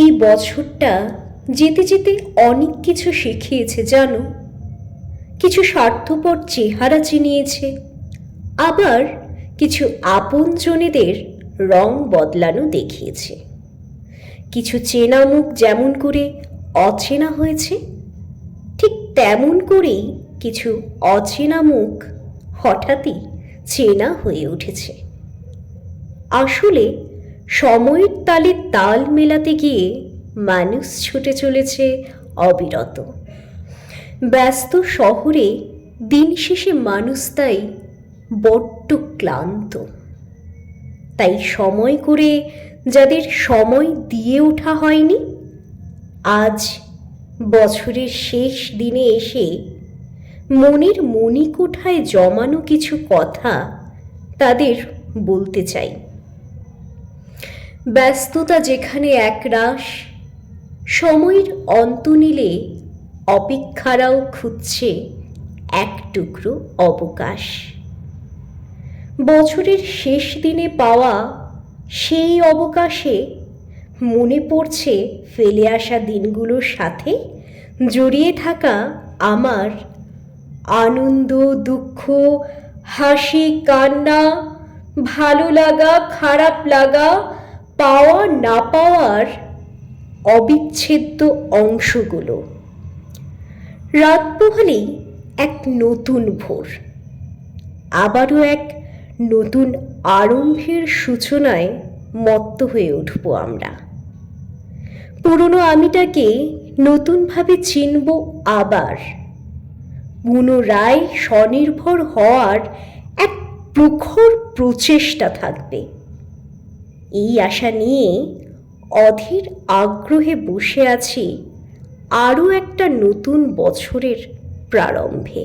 এই বছরটা যেতে যেতে অনেক কিছু শিখিয়েছে জানো। কিছু স্বার্থপর চেহারা চিনিয়েছে, আবার কিছু আপনজনেদের রং বদলানো দেখিয়েছে। কিছু চেনা মুখ যেমন করে অচেনা হয়েছে, ঠিক তেমন করেই কিছু অচেনা মুখ হঠাৎই চেনা হয়ে উঠেছে। আসলে সময়ের তালে তাল মেলাতে গিয়ে মানুষ ছুটে চলেছে অবিরত। ব্যস্ত শহরে দিন শেষে মানুষ তাই বড্ড ক্লান্ত। তাই সময় করে যাদের সময় দিয়ে ওঠা হয়নি, আজ বছরের শেষ দিনে এসে মনের মণিকোঠায় জমানো কিছু কথা তাদের বলতে চাই। ব্যস্ততা যেখানে একরাশ, সময়ের অন্ত নিলে অপেক্ষারাও খুঁজছে এক টুকরো অবকাশ। বছরের শেষ দিনে পাওয়া সেই অবকাশে মনে পড়ছে ফেলে আসা দিনগুলোর সাথে জড়িয়ে থাকা আমার আনন্দ, দুঃখ, হাসি, কান্না, ভালো লাগা, খারাপ লাগা, পাওয়া না পাওয়ার অবিচ্ছেদ্য অংশগুলো। রাত পোহালেই এক নতুন ভোর, আবারও এক নতুন আরম্ভের সূচনায় মত্ত হয়ে উঠব আমরা। পুরনো আমিটাকে নতুনভাবে চিনব আবার। পুনরায় স্বনির্ভর হওয়ার এক প্রখর প্রচেষ্টা থাকবে। এই আশা নিয়ে অধীর আগ্রহে বসে আছি আরও একটা নতুন বছরের প্রারম্ভে।